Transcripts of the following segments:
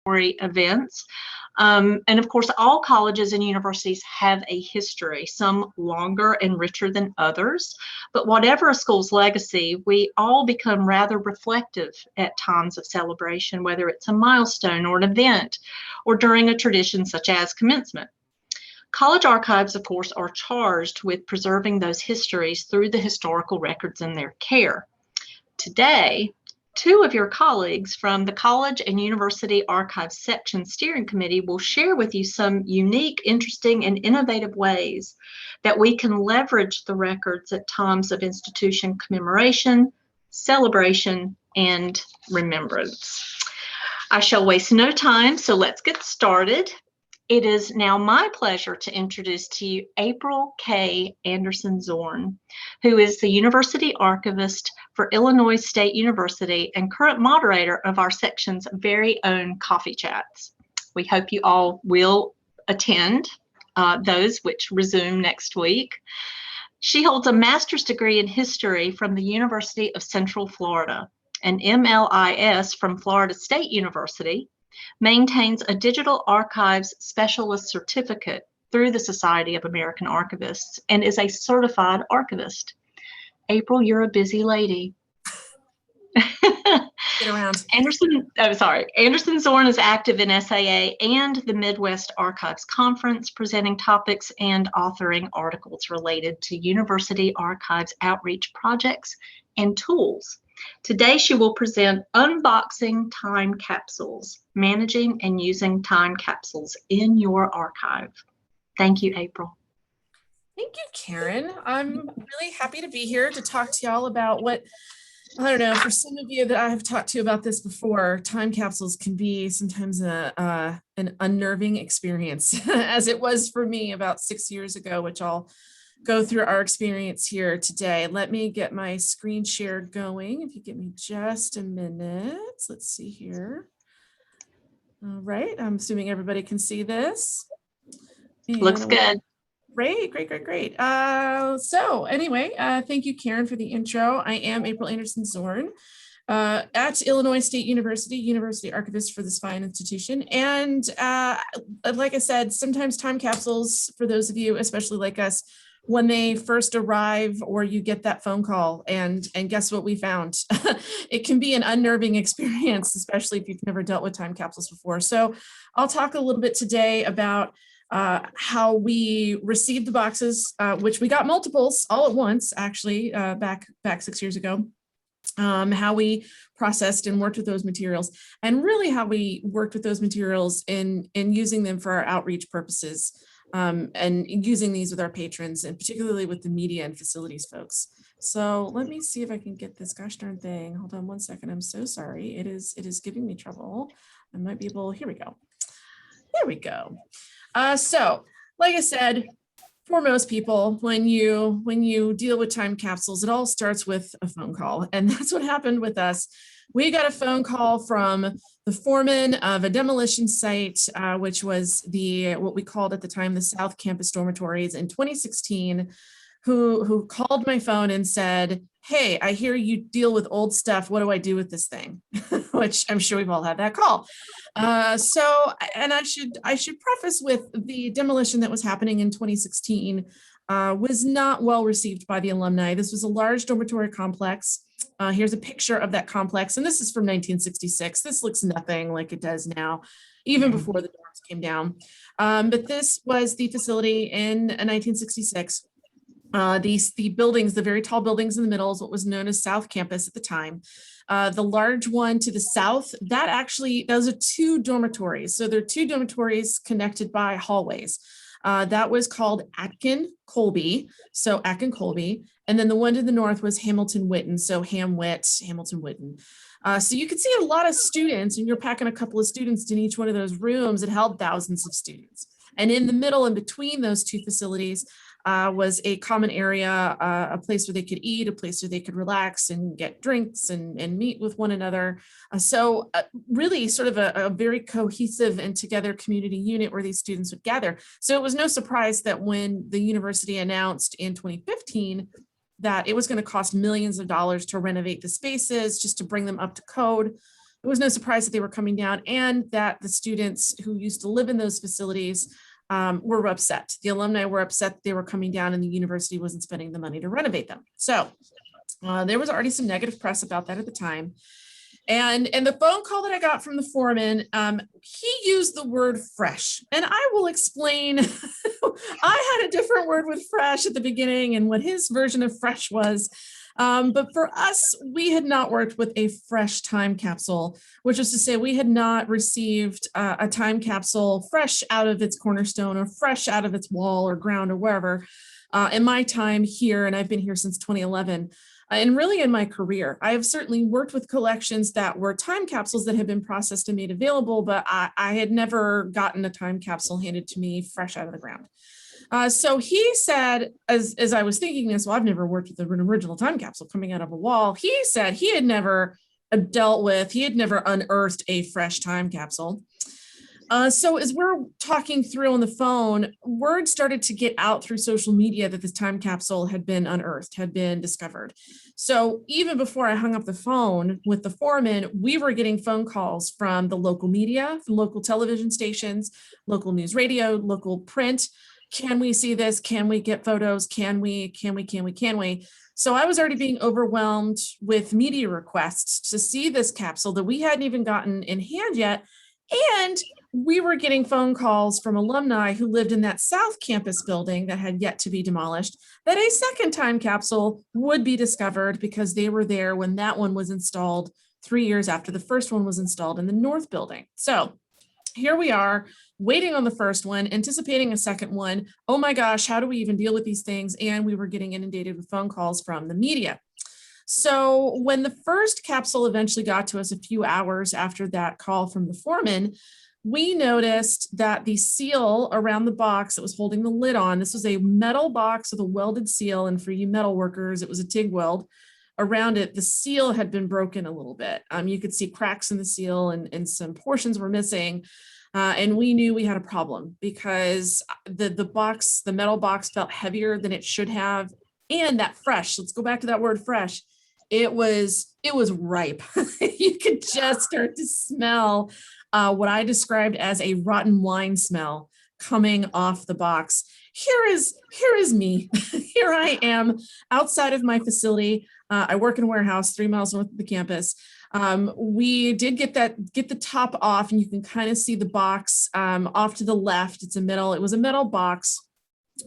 events. And of course, all colleges and universities have a history, some longer and richer than others. But whatever a school's legacy, we all become rather reflective at times of celebration, whether it's a milestone or an event, or during a tradition such as commencement. College archives, of course, are charged with preserving those histories through the historical records in their care. Today, two of your colleagues from the College and University Archives Section Steering Committee will share with you some unique, interesting, and innovative ways that we can leverage the records at times of institution commemoration, celebration, and remembrance. I shall waste no time, so let's get started. It is now my pleasure to introduce to you April K. Anderson-Zorn, who is the University Archivist for Illinois State University and current moderator of our section's very own coffee chats. We hope you all will attend those, which resume next week. She holds a master's degree in history from the University of Central Florida, an MLIS from Florida State University, maintains a digital archives specialist certificate through the Society of American Archivists, and is a certified archivist. April, you're a busy lady. Get around. Anderson-Zorn is active in SAA and the Midwest Archives Conference, presenting topics and authoring articles related to university archives outreach projects and tools. Today, she will present Unboxing Time Capsules, Managing and Using Time Capsules in Your Archive. Thank you, April. Thank you, Karen. I'm really happy to be here to talk to y'all about what, I don't know, for some of you that I have talked to about this before, time capsules can be sometimes an unnerving experience, as it was for me about 6 years ago, which I'll go through our experience here today. Let me get my screen share going. If you give me just a minute, let's see here. All right, I'm assuming everybody can see this. And looks good. Great. So anyway, thank you, Karen, for the intro. I am April Anderson-Zorn at Illinois State University, University Archivist for this fine institution. And like I said, sometimes time capsules, for those of you, especially like us, when they first arrive or you get that phone call and guess what we found, it can be an unnerving experience, especially if you've never dealt with time capsules before. So I'll talk a little bit today about how we received the boxes, which we got multiples all at once, actually, back 6 years ago. How we processed and worked with those materials, and really how we worked with those materials in using them for our outreach purposes. And using these with our patrons, and particularly with the media and facilities folks. So let me see if I can get this gosh darn thing. Hold on one second. I'm so sorry. It is giving me trouble. I might be able, here we go. There we go. So like I said, for most people, when you deal with time capsules, it all starts with a phone call. And that's what happened with us. We got a phone call from the foreman of a demolition site, which was what we called at the time the South Campus Dormitories in 2016, who called my phone and said, "Hey, I hear you deal with old stuff. What do I do with this thing?" Which I'm sure we've all had that call. And I should preface with the demolition that was happening in 2016 was not well received by the alumni. This was a large dormitory complex. Here's a picture of that complex, and this is from 1966. This looks nothing like it does now, even before the dorms came down. But this was the facility in 1966. The buildings, the very tall buildings in the middle, is what was known as South Campus at the time. The large one to the south, those are two dormitories. So they're two dormitories connected by hallways. That was called Atkin-Colby. So Atkin-Colby. And then the one to the north was Hamilton-Witten. So Ham-Witt, Hamilton-Witten. So you could see a lot of students, and you're packing a couple of students in each one of those rooms. It held thousands of students. And in the middle and between those two facilities was a common area, a place where they could eat, a place where they could relax and get drinks and meet with one another. So really sort of a very cohesive and together community unit where these students would gather. So it was no surprise that when the university announced in 2015 that it was going to cost millions of dollars to renovate the spaces, just to bring them up to code, it was no surprise that they were coming down and that the students who used to live in those facilities were upset. The alumni were upset that they were coming down and the university wasn't spending the money to renovate them. So there was already some negative press about that at the time. And the phone call that I got from the foreman, he used the word fresh. And I will explain, I had a different word with fresh at the beginning and what his version of fresh was. But for us, we had not worked with a fresh time capsule, which is to say we had not received a time capsule fresh out of its cornerstone or fresh out of its wall or ground or wherever. In my time here, and I've been here since 2011, and really in my career, I have certainly worked with collections that were time capsules that had been processed and made available, but I had never gotten a time capsule handed to me fresh out of the ground. So he said, as I was thinking this, well, I've never worked with an original time capsule coming out of a wall. He said he had never he had never unearthed a fresh time capsule. So as we're talking through on the phone, word started to get out through social media that this time capsule had been unearthed, had been discovered. So even before I hung up the phone with the foreman, we were getting phone calls from the local media, from local television stations, local news radio, local print. Can we see this? Can we get photos? Can we? So I was already being overwhelmed with media requests to see this capsule that we hadn't even gotten in hand yet. And we were getting phone calls from alumni who lived in that South Campus building that had yet to be demolished, that a second time capsule would be discovered because they were there when that one was installed 3 years after the first one was installed in the North building. So here we are waiting on the first one, anticipating a second one. Oh my gosh, how do we even deal with these things? And we were getting inundated with phone calls from the media. So when the first capsule eventually got to us a few hours after that call from the foreman, we noticed that the seal around the box that was holding the lid on, this was a metal box with a welded seal, and for you metal workers, it was a TIG weld. Around it, the seal had been broken a little bit. You could see cracks in the seal and some portions were missing. And we knew we had a problem because the metal box felt heavier than it should have. And that fresh, let's go back to that word fresh. It was ripe. You could just start to smell what I described as a rotten wine smell coming off the box. Here is me. Here I am outside of my facility. I work in a warehouse 3 miles north of the campus. We did get the top off, and you can kind of see the box off to the left. It was a metal box,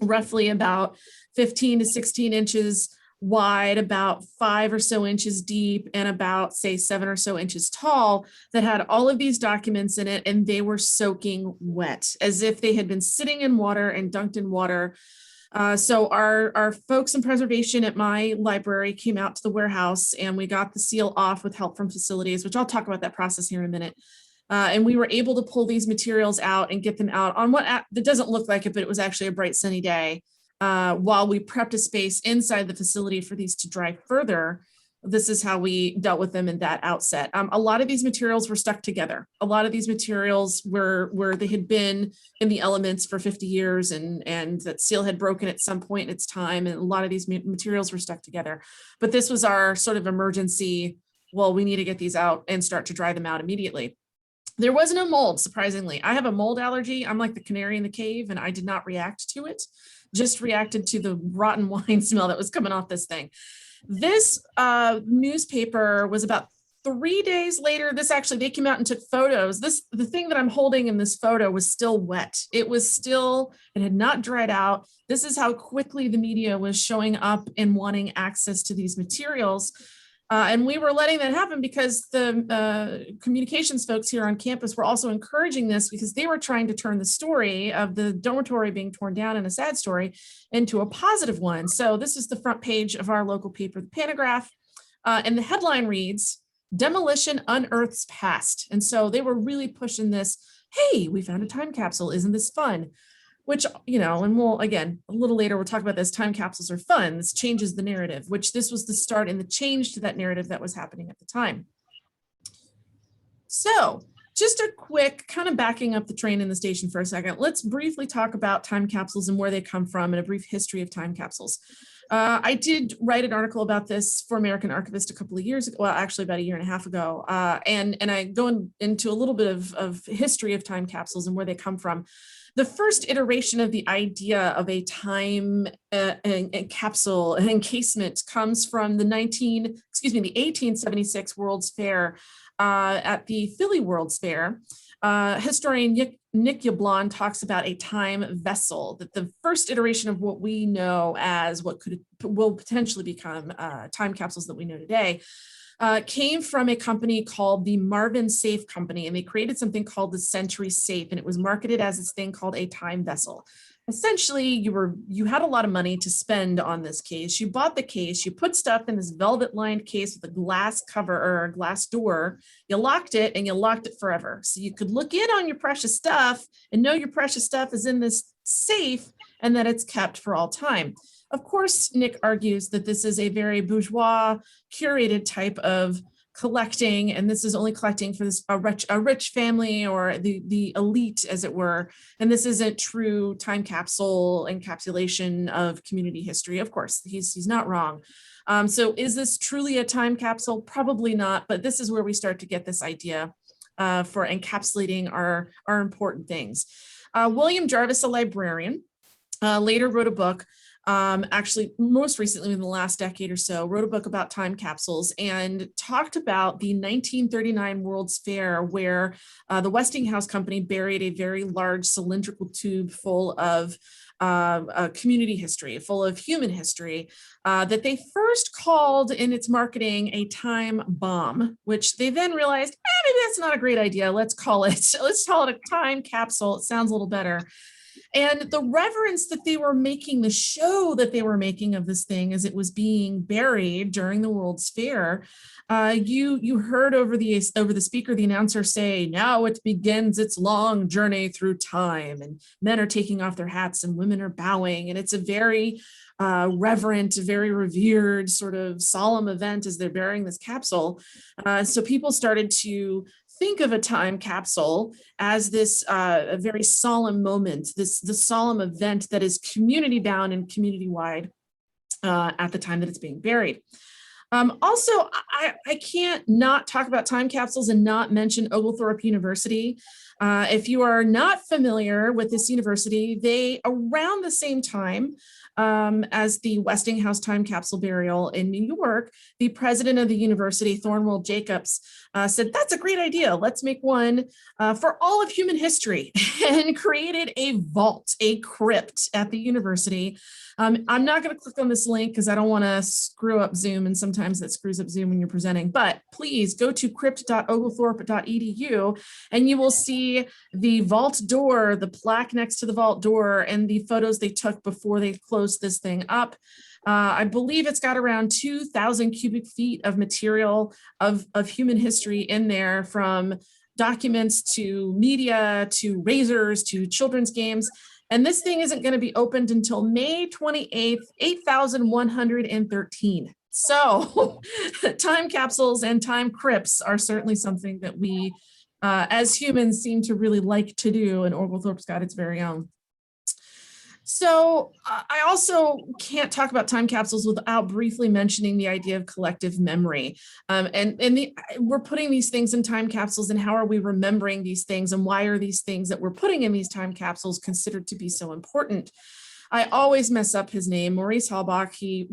roughly about 15 to 16 inches wide, about 5 or so inches deep, and about, say, 7 or so inches tall, that had all of these documents in it, and they were soaking wet, as if they had been sitting in water and dunked in water. So our folks in preservation at my library came out to the warehouse, and we got the seal off with help from facilities, which I'll talk about that process here in a minute. And we were able to pull these materials out and get them out on that doesn't look like it, but it was actually a bright sunny day. While we prepped a space inside the facility for these to dry further, this is how we dealt with them in that outset. A lot of these materials were stuck together. A lot of these materials were where they had been in the elements for 50 years and that seal had broken at some point in its time. And a lot of these materials were stuck together. But this was our sort of emergency, well, we need to get these out and start to dry them out immediately. There was no mold, surprisingly. I have a mold allergy. I'm like the canary in the cave, and I did not react to it, just reacted to the rotten wine smell that was coming off this thing. This newspaper was about 3 days later. They came out and took photos. The thing that I'm holding in this photo was still wet. It had not dried out. This is how quickly the media was showing up and wanting access to these materials. And we were letting that happen because the communications folks here on campus were also encouraging this, because they were trying to turn the story of the dormitory being torn down and a sad story into a positive one. So this is the front page of our local paper, The Pantograph, and the headline reads, "Demolition Unearths Past." And so they were really pushing this, hey, we found a time capsule, isn't this fun? Which, and we'll, again, a little later, we'll talk about this, time capsules are fun. This changes the narrative, which this was the start and the change to that narrative that was happening at the time. So just a quick kind of backing up the train in the station for a second, let's briefly talk about time capsules and where they come from and a brief history of time capsules. I did write an article about this for American Archivist a couple of years ago, well, actually about a year and a half ago, and I go into a little bit of history of time capsules and where they come from. The first iteration of the idea of a time capsule encasement comes from the 1876 World's Fair at the Philly World's Fair. Historian Nick Yablon talks about a time vessel, that the first iteration of what we know as what will potentially become time capsules that we know today came from a company called the Marvin Safe Company, and they created something called the Century Safe, and it was marketed as this thing called a time vessel. Essentially, you had a lot of money to spend on this case. You bought the case, you put stuff in this velvet lined case with a glass cover or a glass door, you locked it and you locked it forever. So you could look in on your precious stuff and know your precious stuff is in this safe and that it's kept for all time. Of course, Nick argues that this is a very bourgeois, curated type of collecting, and this is only collecting for a rich family or the elite, as it were. And this isn't true time capsule encapsulation of community history. Of course, he's not wrong. So is this truly a time capsule? Probably not, but this is where we start to get this idea for encapsulating our important things. William Jarvis, a librarian, later wrote a book, actually most recently in the last decade or so, wrote a book about time capsules and talked about the 1939 World's Fair, where the Westinghouse Company buried a very large cylindrical tube full of community history, full of human history, that they first called in its marketing a time bomb, which they then realized, maybe that's not a great idea. Let's call it a time capsule. It sounds a little better. And the reverence that they were making, the show that they were making of this thing as it was being buried during the World's Fair, you heard over the speaker, the announcer say, "Now it begins its long journey through time," and men are taking off their hats and women are bowing, and it's a very reverent, very revered, sort of solemn event as they're burying this capsule. So people started to think of a time capsule as this a very solemn moment, the solemn event that is community bound and community wide at the time that it's being buried. Also, I can't not talk about time capsules and not mention Oglethorpe University. If you are not familiar with this university, they, around the same time as the Westinghouse time capsule burial in New York, the president of the university, Thornwell Jacobs, said, "That's a great idea. Let's make one for all of human history," and created a vault, a crypt at the university. I'm not going to click on this link because I don't want to screw up Zoom, and sometimes that screws up Zoom when you're presenting, but please go to crypt.oglethorpe.edu and you will see the vault door, the plaque next to the vault door, and the photos they took before they closed this thing up. I believe it's got around 2,000 cubic feet of material of human history in there, from documents to media to razors to children's games. And this thing isn't going to be opened until May 28th, 8113. So time capsules and time crypts are certainly something that we as humans seem to really like to do, and Oglethorpe's got its very own. So I also can't talk about time capsules without briefly mentioning the idea of collective memory. We're putting these things in time capsules, and how are we remembering these things, and why are these things that we're putting in these time capsules considered to be so important? I always mess up his name, Maurice Halbach. He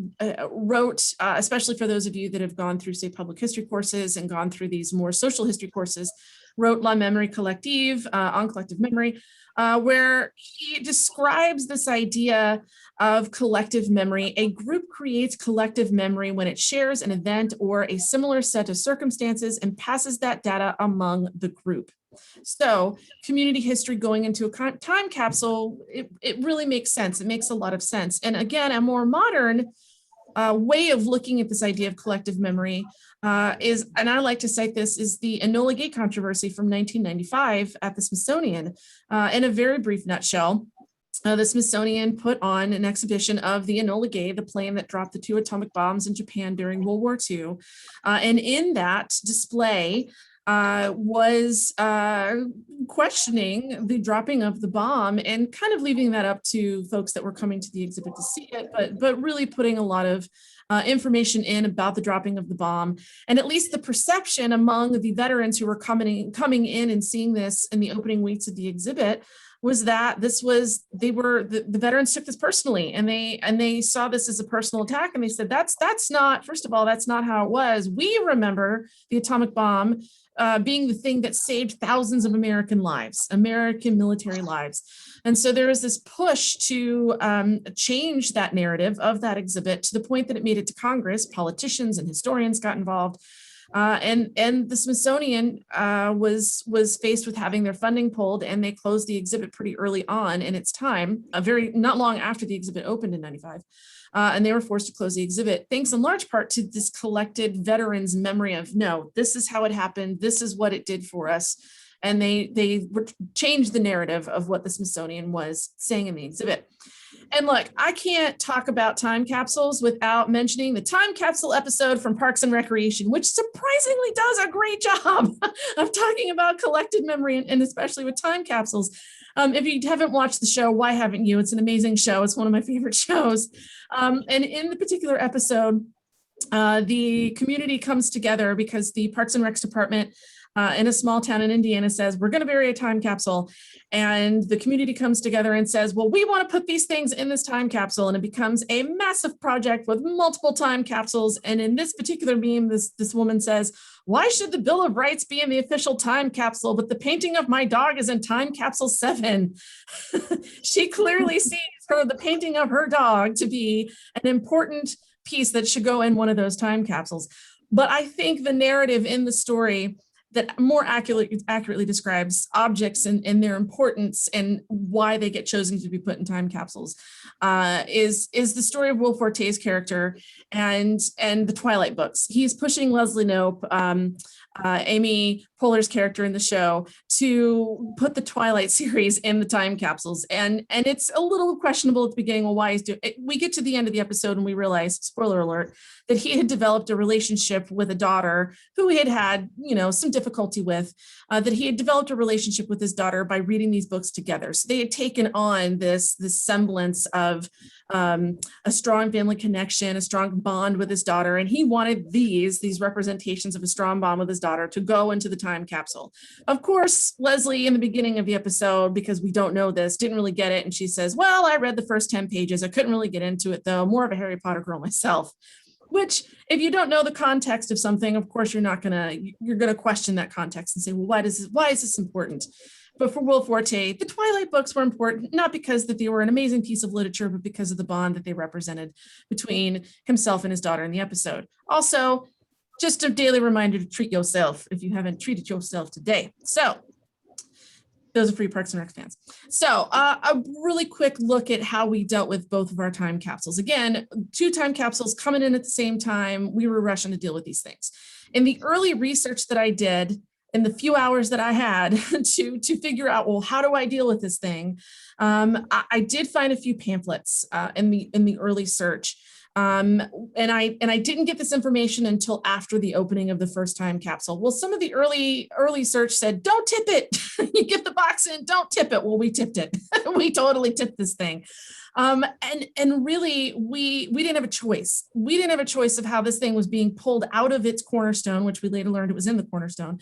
wrote, especially for those of you that have gone through, say, public history courses and gone through these more social history courses, wrote La Memory Collective on collective memory, where he describes this idea of collective memory. A group creates collective memory when it shares an event or a similar set of circumstances and passes that data among the group. So community history going into a time capsule, it really makes sense. It makes a lot of sense. And again, a more modern way of looking at this idea of collective memory is, and I like to cite this, is the Enola Gay controversy from 1995 at the Smithsonian. In a very brief nutshell, the Smithsonian put on an exhibition of the Enola Gay, the plane that dropped the 2 atomic bombs in Japan during World War II. And in that display, was questioning the dropping of the bomb and kind of leaving that up to folks that were coming to the exhibit to see it, but really putting a lot of information in about the dropping of the bomb. And at least the perception among the veterans who were coming in and seeing this in the opening weeks of the exhibit was that the veterans took this personally, and they saw this as a personal attack, and they said that's not, first of all, that's not how it was. We remember the atomic bomb being the thing that saved thousands of American lives, American military lives. And so there is this push to change that narrative of that exhibit to the point that it made it to Congress. Politicians and historians got involved. And the Smithsonian was faced with having their funding pulled, and they closed the exhibit pretty early on in its time, not long after the exhibit opened in '95. And they were forced to close the exhibit, thanks in large part to this collected veterans' memory of, no, this is how it happened. This is what it did for us. And they changed the narrative of what the Smithsonian was saying in the exhibit. And look, I can't talk about time capsules without mentioning the time capsule episode from Parks and Recreation, which surprisingly does a great job of talking about collected memory, and especially with time capsules. If you haven't watched the show, why haven't you? It's an amazing show. It's one of my favorite shows. And in the particular episode, the community comes together because the Parks and Recs department in a small town in Indiana says, we're going to bury a time capsule. And the community comes together and says, well, we want to put these things in this time capsule. And it becomes a massive project with multiple time capsules. And in this particular meme, this woman says, why should the Bill of Rights be in the official time capsule, but the painting of my dog is in time capsule 7? She clearly sees the painting of her dog to be an important piece that should go in one of those time capsules. But I think the narrative in the story that more accurately describes objects and their importance and why they get chosen to be put in time capsules is the story of Will Forte's character and the Twilight books. He's pushing Leslie Knope, Amy Poehler's character in the show, to put the Twilight series in the time capsules. And it's a little questionable at the beginning. Well, why is it? We get to the end of the episode and we realize, spoiler alert, that he had developed a relationship with a daughter who he had some difficulty with, that he had developed a relationship with his daughter by reading these books together. So they had taken on this semblance of a strong family connection, a strong bond with his daughter. And he wanted these representations of a strong bond with his daughter to go into the time capsule. Of course, Leslie, in the beginning of the episode, because we don't know this, didn't really get it. And she says, well, I read the first 10 pages. I couldn't really get into it, though. More of a Harry Potter girl myself. Which, if you don't know the context of something, of course, you're gonna question that context and say, well, why is this important? But for Will Forte, the Twilight books were important, not because that they were an amazing piece of literature, but because of the bond that they represented between himself and his daughter in the episode. Also, just a daily reminder to treat yourself if you haven't treated yourself today. So those are for you Parks and Rec fans. So a really quick look at how we dealt with both of our time capsules. Again, 2 time capsules coming in at the same time. We were rushing to deal with these things. In the early research that I did, in the few hours that I had to figure out, well, how do I deal with this thing? I did find a few pamphlets in the early search. And I didn't get this information until after the opening of the first time capsule. Well, some of the early search said, don't tip it. You get the box in, don't tip it. Well, we tipped it. We totally tipped this thing. And really, we didn't have a choice. We didn't have a choice of how this thing was being pulled out of its cornerstone, which we later learned it was in the cornerstone.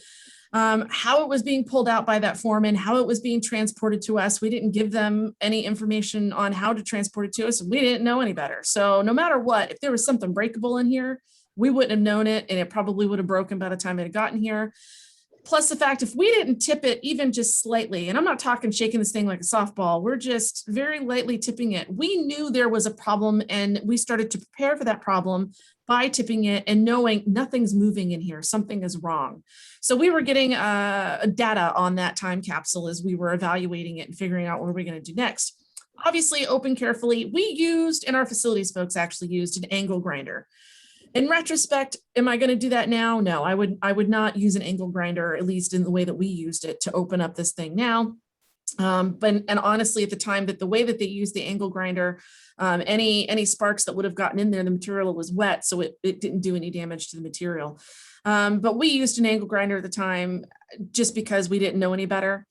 How it was being pulled out by that foreman, how it was being transported to us. We didn't give them any information on how to transport it to us, and we didn't know any better. So no matter what, if there was something breakable in here, we wouldn't have known it, and it probably would have broken by the time it had gotten here. Plus the fact, if we didn't tip it even just slightly, and I'm not talking shaking this thing like a softball, we're just very lightly tipping it. We knew there was a problem, and we started to prepare for that problem by tipping it and knowing nothing's moving in here, something is wrong. So we were getting data on that time capsule as we were evaluating it and figuring out what we're going to do next. Obviously, open carefully. We used, and our facilities folks actually used, an angle grinder. In retrospect, am I going to do that now? No, I would not use an angle grinder, at least in the way that we used it, to open up this thing now. But honestly, at the time, that the way that they used the angle grinder, any sparks that would have gotten in there, the material was wet, so it didn't do any damage to the material. But we used an angle grinder at the time just because we didn't know any better.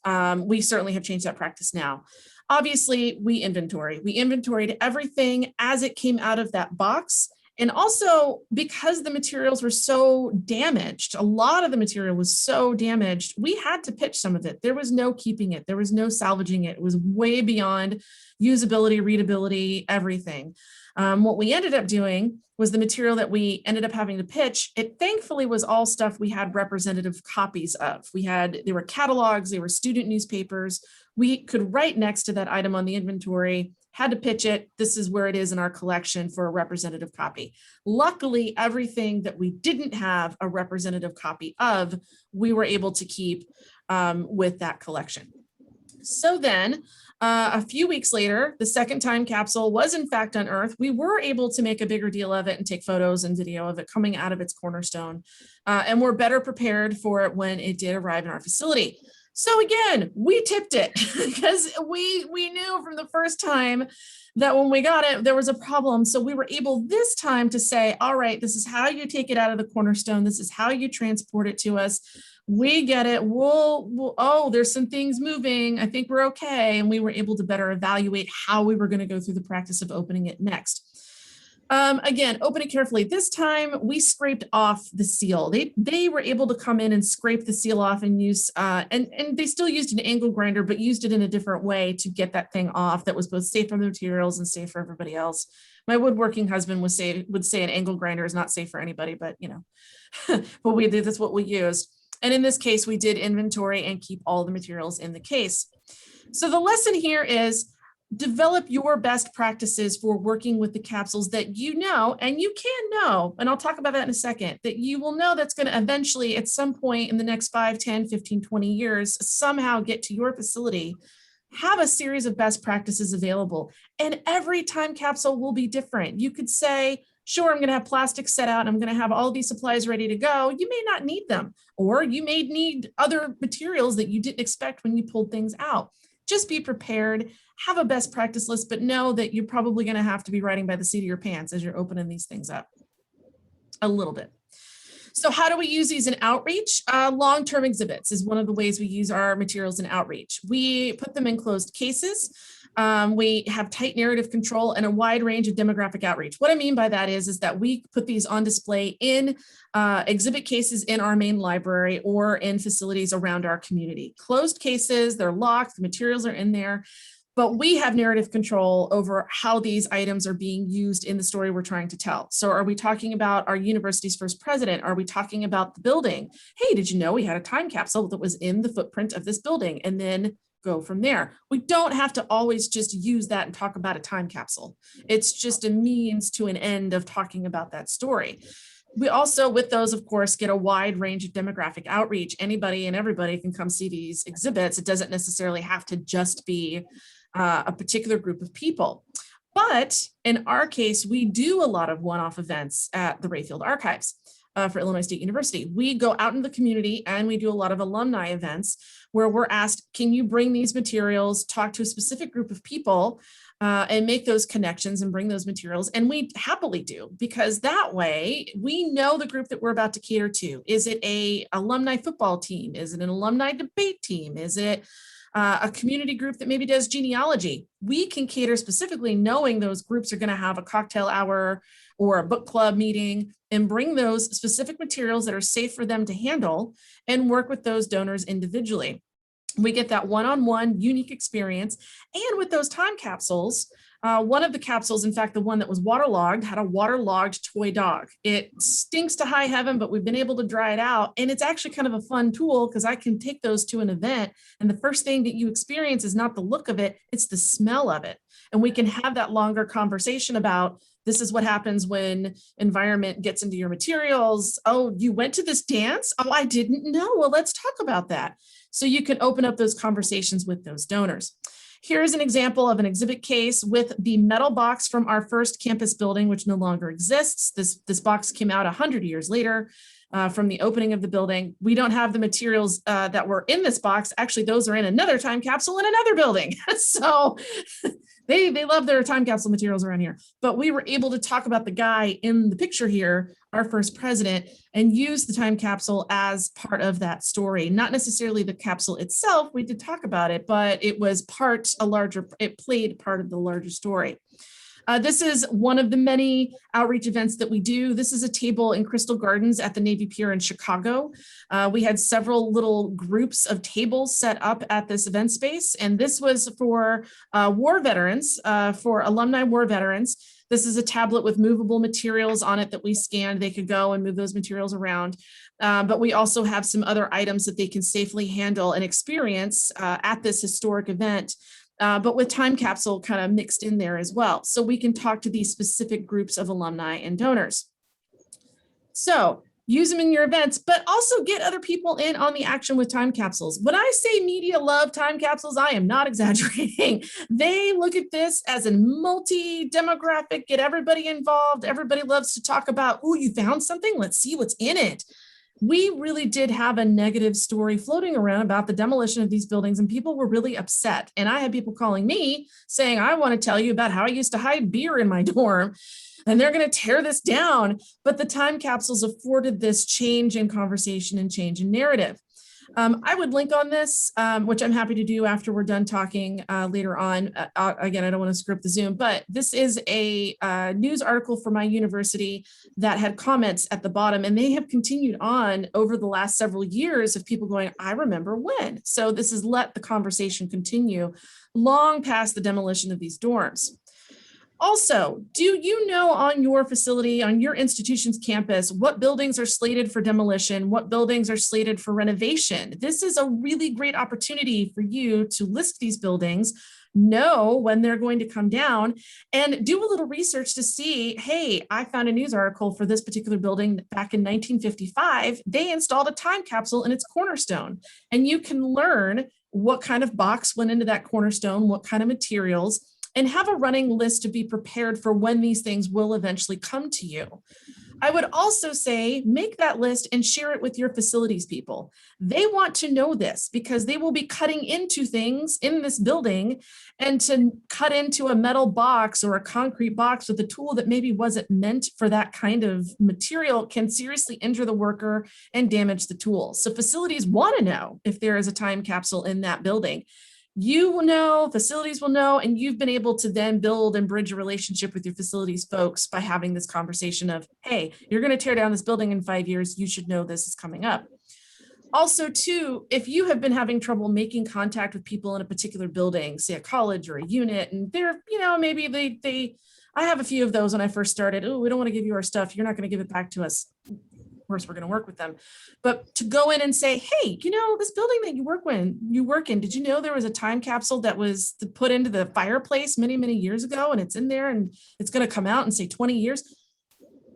We certainly have changed that practice now. Obviously, we inventoried everything as it came out of that box. And also because the materials were so damaged, a lot of the material was so damaged, we had to pitch some of it. There was no keeping it. There was no salvaging it. It was way beyond usability, readability, everything. What we ended up doing was the material that we ended up having to pitch. It thankfully was all stuff we had representative copies of. There were catalogs, they were student newspapers. We could write next to that item on the inventory, had to pitch it. This is where it is in our collection for a representative copy. Luckily, everything that we didn't have a representative copy of, we were able to keep with that collection. So then a few weeks later, the second time Capsule was in fact unearthed. We were able to make a bigger deal of it and take photos and video of it coming out of its cornerstone. And we're better prepared for it when it did arrive in our facility. So again, we tipped it because we knew from the first time that when we got it, there was a problem. So we were able this time to say, all right, this is how you take it out of the cornerstone. This is how you transport it to us. We get it. Oh, there's some things moving. I think we're okay. And we were able to better evaluate how we were going to go through the practice of opening it next. Again, open it carefully. This time we scraped off the seal. They were able to come in and scrape the seal off and use, and they still used an angle grinder, but used it in a different way to get that thing off that was both safe for the materials and safe for everybody else. My woodworking husband would say an angle grinder is not safe for anybody, but you know, but that's what we used. And in this case, we did inventory and keep all the materials in the case. So the lesson here is develop your best practices for working with the capsules that you know, and you can know, and I'll talk about that in a second, that you will know that's going to eventually at some point in the next 5, 10, 15, 20 years, somehow get to your facility. Have a series of best practices available. And every time capsule will be different. You could say, sure, I'm going to have plastic set out and I'm going to have all these supplies ready to go. You may not need them, or you may need other materials that you didn't expect when you pulled things out. Just be prepared, have a best practice list, but know that you're probably going to have to be writing by the seat of your pants as you're opening these things up a little bit. So how do we use these in outreach? Long-term exhibits is one of the ways we use our materials in outreach. We put them in closed cases. We have tight narrative control and a wide range of demographic outreach. What I mean by that is that we put these on display in exhibit cases in our main library or in facilities around our community. Closed cases, they're locked, the materials are in there, but we have narrative control over how these items are being used in the story we're trying to tell. So are we talking about our university's first president? Are we talking about the building? Hey, did you know we had a time capsule that was in the footprint of this building? And then go from there. We don't have to always just use that and talk about a time capsule. It's just a means to an end of talking about that story. We also, with those, of course, get a wide range of demographic outreach. Anybody and everybody can come see these exhibits. It doesn't necessarily have to just be a particular group of people. But in our case, we do a lot of one-off events at the Rayfield Archives for Illinois State University. We go out in the community and we do a lot of alumni events where we're asked, can you bring these materials, talk to a specific group of people and make those connections and bring those materials? And we happily do, because that way we know the group that we're about to cater to. Is it a alumni football team? Is it an alumni debate team? Is it a community group that maybe does genealogy? We can cater specifically knowing those groups are going to have a cocktail hour or a book club meeting and bring those specific materials that are safe for them to handle and work with those donors individually. We get that one-on-one unique experience. And with those time capsules, one of the capsules, in fact, the one that was waterlogged, had a waterlogged toy dog. It stinks to high heaven, but we've been able to dry it out. And it's actually kind of a fun tool because I can take those to an event. And the first thing that you experience is not the look of it, it's the smell of it. And we can have that longer conversation about, this is what happens when environment gets into your materials. Oh, you went to this dance? Oh, I didn't know. Well, let's talk about that. So you can open up those conversations with those donors. Here's an example of an exhibit case with the metal box from our first campus building, which no longer exists. This box came out 100 years later from the opening of the building. We don't have the materials that were in this box. Actually, those are in another time capsule in another building. So they love their time capsule materials around here. But we were able to talk about the guy in the picture here, our first president, and use the time capsule as part of that story. Not necessarily the capsule itself, we did talk about it, but it was it played part of the larger story. This is one of the many outreach events that we do. This is a table in Crystal Gardens at the Navy Pier in Chicago. We had several little groups of tables set up at this event space, and this was for war veterans, for alumni war veterans. This is a tablet with movable materials on it that we scanned. They could go and move those materials around. But we also have some other items that they can safely handle and experience at this historic event. But with time capsule kind of mixed in there as well. So we can talk to these specific groups of alumni and donors. So use them in your events, but also get other people in on the action with time capsules. When I say media love time capsules, I am not exaggerating. They look at this as a multi-demographic, get everybody involved. Everybody loves to talk about, oh, you found something? Let's see what's in it. We really did have a negative story floating around about the demolition of these buildings, and people were really upset. And I had people calling me saying, I want to tell you about how I used to hide beer in my dorm, and they're going to tear this down. But the time capsules afforded this change in conversation and change in narrative. I would link on this, which I'm happy to do after we're done talking later on. Again, I don't want to script the Zoom, but this is a news article for my university that had comments at the bottom, and they have continued on over the last several years of people going, I remember when. So this is let the conversation continue long past the demolition of these dorms. Also, do you know on your facility, on your institution's campus, what buildings are slated for demolition, what buildings are slated for renovation? This is a really great opportunity for you to list these buildings, know when they're going to come down, and do a little research to see, hey, I found a news article for this particular building back in 1955. They installed a time capsule in its cornerstone, and you can learn what kind of box went into that cornerstone, what kind of materials, and have a running list to be prepared for when these things will eventually come to you. I would also say, make that list and share it with your facilities people. They want to know this because they will be cutting into things in this building, and to cut into a metal box or a concrete box with a tool that maybe wasn't meant for that kind of material can seriously injure the worker and damage the tool. So facilities want to know if there is a time capsule in that building. You will know, facilities will know, and you've been able to then build and bridge a relationship with your facilities folks by having this conversation of, hey, you're going to tear down this building in 5 years. You should know this is coming up. Also, too, if you have been having trouble making contact with people in a particular building, say a college or a unit, and they're, maybe I have a few of those when I first started. Oh, we don't want to give you our stuff. You're not going to give it back to us. Of course, we're going to work with them. But to go in and say, hey, this building that you work in, did you know there was a time capsule that was put into the fireplace many, many years ago, and it's in there and it's going to come out in, say, 20 years?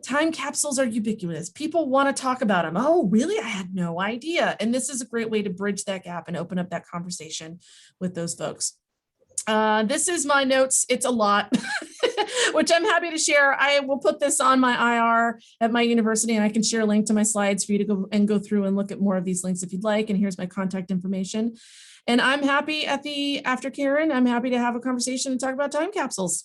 Time capsules are ubiquitous. People want to talk about them. Oh, really? I had no idea. And this is a great way to bridge that gap and open up that conversation with those folks. This is my notes. It's a lot, which I'm happy to share. I will put this on my IR at my university, and I can share a link to my slides for you to go through and look at more of these links if you'd like. And here's my contact information. And I'm happy after Karen, I'm happy to have a conversation and talk about time capsules.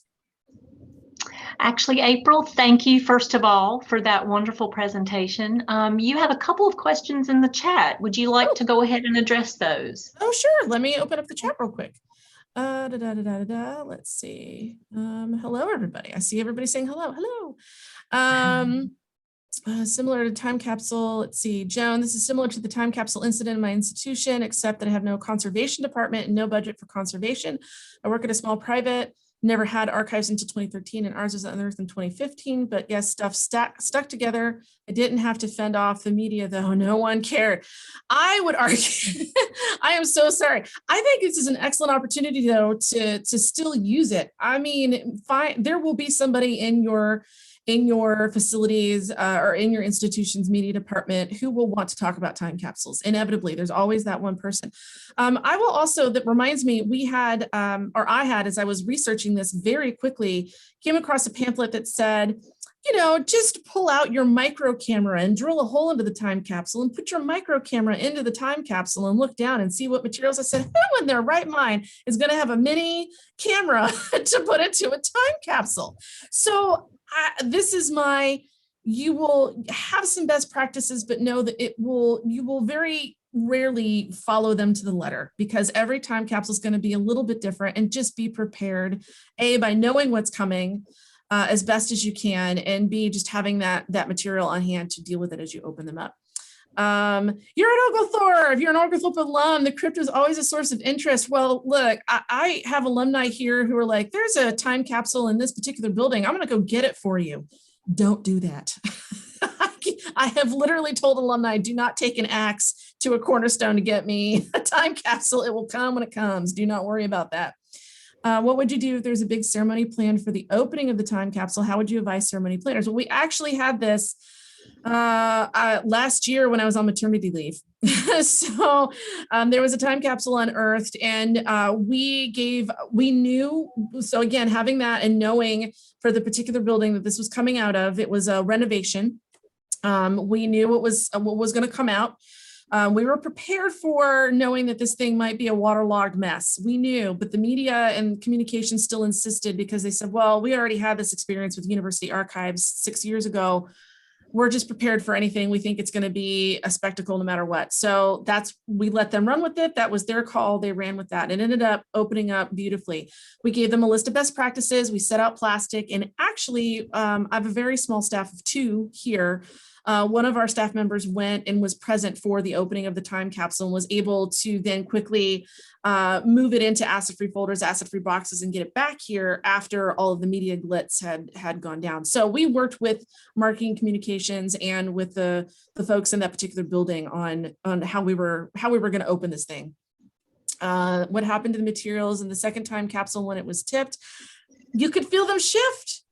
Actually, April, thank you, first of all, for that wonderful presentation. You have a couple of questions in the chat. Would you like to go ahead and address those? Oh, sure. Let me open up the chat real quick. Let's see. Hello, everybody. I see everybody saying hello. Hello. Similar to time capsule. Let's see. Joan, this is similar to the time capsule incident in my institution, except that I have no conservation department and no budget for conservation. I work at a small private, never had archives until 2013, and ours was unearthed in 2015. But yes, stuff stuck together. I didn't have to fend off the media, though. No one cared. I would argue, I am so sorry. I think this is an excellent opportunity, though, to still use it. I mean, there will be somebody in your facilities or in your institution's media department who will want to talk about time capsules. Inevitably, there's always that one person. I will also, that reminds me, I had, as I was researching this very quickly, came across a pamphlet that said, just pull out your micro camera and drill a hole into the time capsule and put your micro camera into the time capsule and look down and see what materials. I said, who in their right mind is going to have a mini camera to put into a time capsule? So this is my, you will have some best practices, but know that you will very rarely follow them to the letter, because every time capsule is going to be a little bit different. And just be prepared, A, by knowing what's coming as best as you can, and B, just having that material on hand to deal with it as you open them up. You're an Oglethorpe. If you're an Oglethorpe alum, the crypt is always a source of interest. Well, look, I have alumni here who are like, there's a time capsule in this particular building. I'm going to go get it for you. Don't do that. I have literally told alumni, do not take an axe to a cornerstone to get me a time capsule. It will come when it comes. Do not worry about that. What would you do if there's a big ceremony planned for the opening of the time capsule? How would you advise ceremony planners? Well, we actually had this last year when I was on maternity leave. So there was a time capsule unearthed, and we knew, so again, having that and knowing for the particular building that this was coming out of, it was a renovation. We knew what was going to come out. We were prepared for knowing that this thing might be a waterlogged mess. We knew, but the media and communication still insisted, because they said, well, we already had this experience with university archives 6 years ago. We're just prepared for anything. We think it's going to be a spectacle no matter what. So we let them run with it. That was their call. They ran with that and ended up opening up beautifully. We gave them a list of best practices. We set out plastic, and actually I have a very small staff of 2 here. One of our staff members went and was present for the opening of the time capsule and was able to then quickly move it into acid-free folders, acid-free boxes, and get it back here after all of the media glitz had gone down. So we worked with marketing communications and with the folks in that particular building on how we were going to open this thing. What happened to the materials in the second time capsule when it was tipped? You could feel them shift.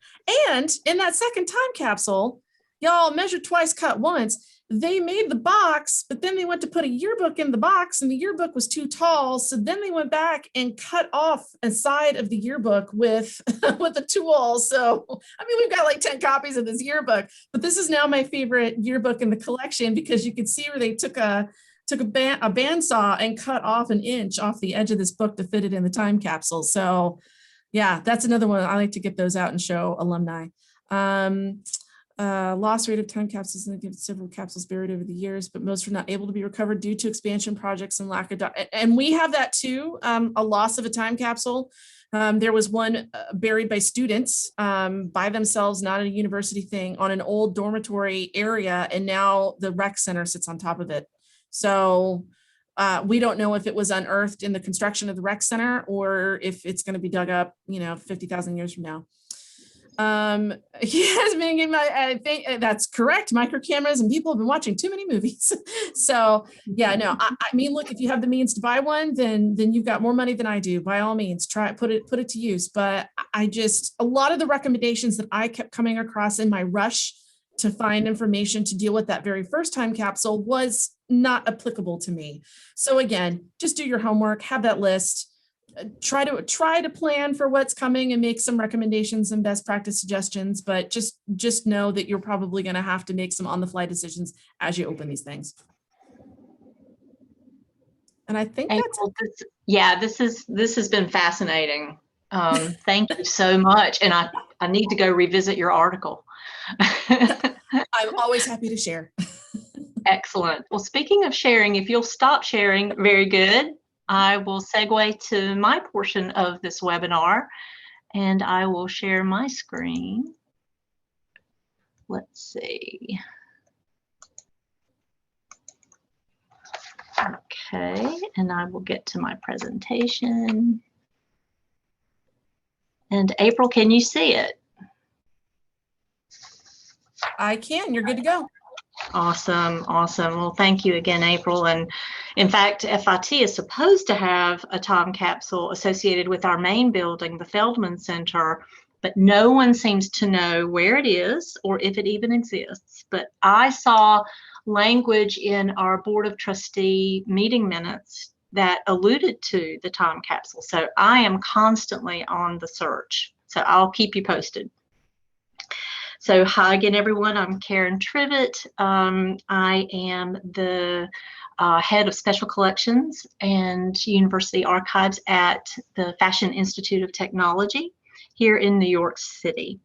And in that second time capsule, y'all, measure twice, cut once. They made the box, but then they went to put a yearbook in the box, and the yearbook was too tall. So then they went back and cut off a side of the yearbook with a tool. So, I mean, we've got like 10 copies of this yearbook, but this is now my favorite yearbook in the collection, because you could see where they took a bandsaw and cut off an inch off the edge of this book to fit it in the time capsule. So yeah, that's another one. I like to get those out and show alumni. Loss rate of time capsules, and several capsules buried over the years, but most were not able to be recovered due to expansion projects and lack of and we have that too, a loss of a time capsule. There was one buried by students by themselves, not a university thing, on an old dormitory area, and now the rec center sits on top of it. So we don't know if it was unearthed in the construction of the rec center or if it's going to be dug up, 50,000 years from now. Yes, I think that's correct. Micro cameras, and people have been watching too many movies. So yeah, no, I mean, look, if you have the means to buy one, then you've got more money than I do. By all means, put it to use. But a lot of the recommendations that I kept coming across in my rush to find information to deal with that very first time capsule was not applicable to me. So again, just do your homework, have that list. Try to plan for what's coming and make some recommendations and best practice suggestions, but just know that you're probably going to have to make some on-the-fly decisions as you open these things. And I think April, this has been fascinating. Thank you so much, and I need to go revisit your article. I'm always happy to share. Excellent. Well, speaking of sharing, if you'll stop sharing, very good. I will segue to my portion of this webinar, and I will share my screen. Let's see. Okay, and I will get to my presentation. And April, can you see it? I can. You're good to go. Awesome. Well, thank you again, April. And in fact, FIT is supposed to have a time capsule associated with our main building, the Feldman Center, but no one seems to know where it is or if it even exists. But I saw language in our Board of Trustee meeting minutes that alluded to the time capsule. So I am constantly on the search. So I'll keep you posted. So hi again, everyone. I'm Karen Trivette. I am the head of special collections and university archives at the Fashion Institute of Technology here in New York City.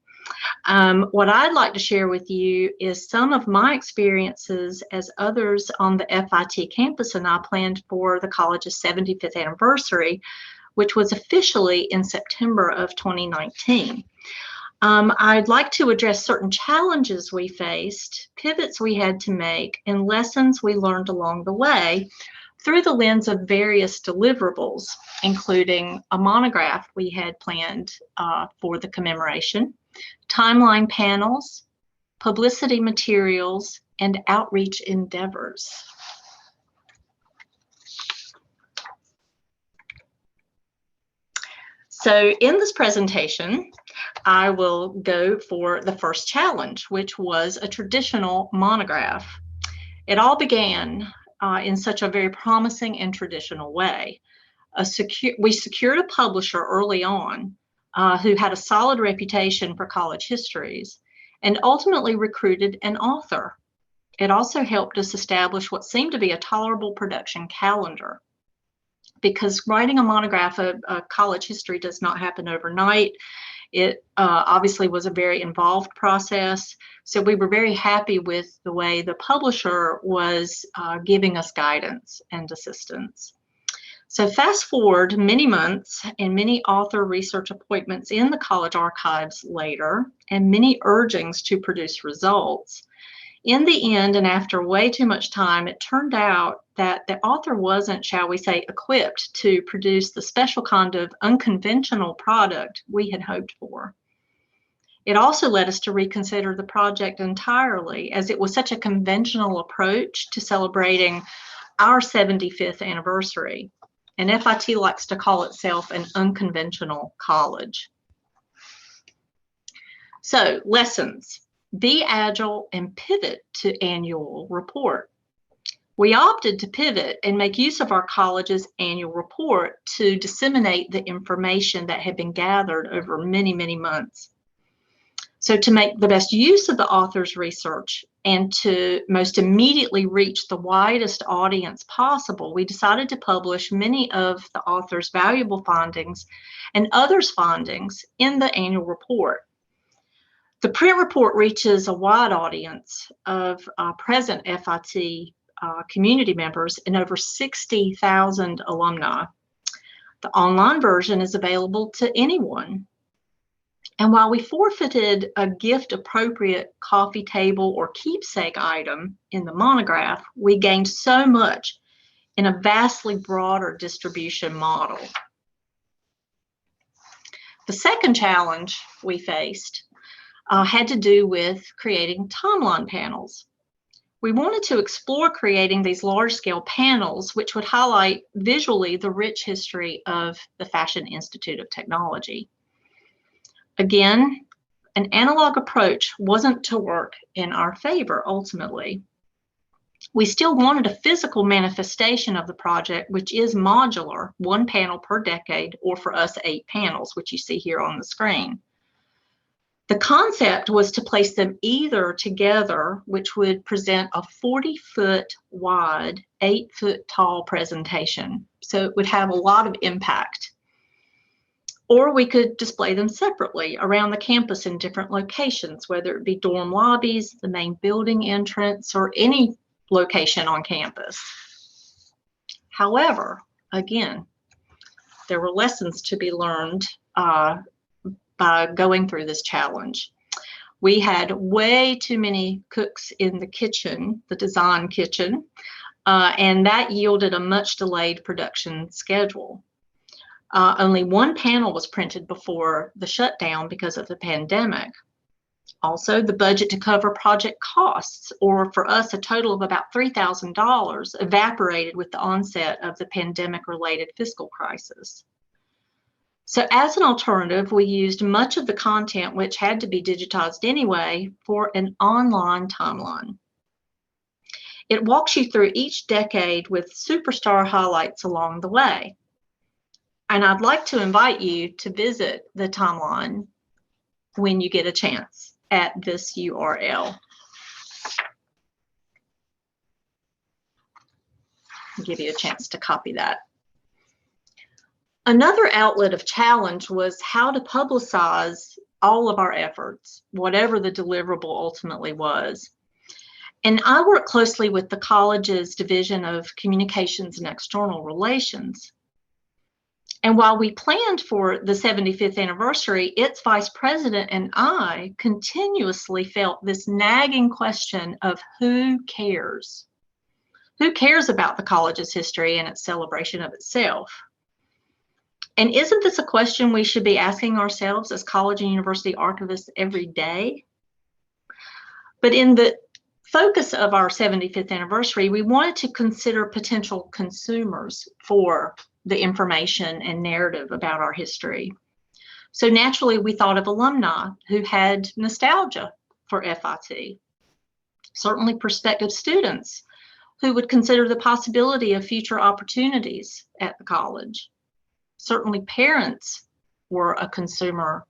What I'd like to share with you is some of my experiences as others on the FIT campus and I planned for the college's 75th anniversary, which was officially in September of 2019. I'd like to address certain challenges we faced, pivots we had to make, and lessons we learned along the way through the lens of various deliverables, including a monograph we had planned for the commemoration, timeline panels, publicity materials, and outreach endeavors. So in this presentation, I will go for the first challenge, which was a traditional monograph. It all began in such a very promising and traditional way. We secured a publisher early on who had a solid reputation for college histories and ultimately recruited an author. It also helped us establish what seemed to be a tolerable production calendar. Because writing a monograph of college history does not happen overnight. It obviously was a very involved process. So we were very happy with the way the publisher was giving us guidance and assistance. So fast forward many months and many author research appointments in the college archives later, and many urgings to produce results. In the end, and after way too much time, it turned out that the author wasn't, shall we say, equipped to produce the special kind of unconventional product we had hoped for. It also led us to reconsider the project entirely, as it was such a conventional approach to celebrating our 75th anniversary. And FIT likes to call itself an unconventional college. So, lessons. Be agile and pivot to annual report. We opted to pivot and make use of our college's annual report to disseminate the information that had been gathered over many, many months. So to make the best use of the author's research and to most immediately reach the widest audience possible, we decided to publish many of the author's valuable findings and others' findings in the annual report. The print report reaches a wide audience of present FIT community members and over 60,000 alumni. The online version is available to anyone. And while we forfeited a gift-appropriate coffee table or keepsake item in the monograph, we gained so much in a vastly broader distribution model. The second challenge we faced had to do with creating timeline panels. We wanted to explore creating these large-scale panels which would highlight visually the rich history of the Fashion Institute of Technology. Again, an analog approach wasn't to work in our favor ultimately. We still wanted a physical manifestation of the project, which is modular, 1 panel per decade, or for us, 8 panels, which you see here on the screen. The concept was to place them either together, which would present a 40-foot wide, 8-foot tall presentation. So it would have a lot of impact. Or we could display them separately around the campus in different locations, whether it be dorm lobbies, the main building entrance, or any location on campus. However, again, there were lessons to be learned by going through this challenge. We had way too many cooks in the kitchen, the design kitchen, and that yielded a much delayed production schedule. Only 1 panel was printed before the shutdown because of the pandemic. Also, the budget to cover project costs, or for us, a total of about $3,000, evaporated with the onset of the pandemic-related fiscal crisis. So as an alternative, we used much of the content which had to be digitized anyway for an online timeline. It walks you through each decade with superstar highlights along the way. And I'd like to invite you to visit the timeline when you get a chance at this URL. I'll give you a chance to copy that. Another outlet of challenge was how to publicize all of our efforts, whatever the deliverable ultimately was. And I work closely with the college's Division of Communications and External Relations. And while we planned for the 75th anniversary, its vice president and I continuously felt this nagging question of who cares? Who cares about the college's history and its celebration of itself? And isn't this a question we should be asking ourselves as college and university archivists every day? But in the focus of our 75th anniversary, we wanted to consider potential consumers for the information and narrative about our history. So naturally, we thought of alumni who had nostalgia for FIT, certainly prospective students who would consider the possibility of future opportunities at the college. Certainly parents were a consumer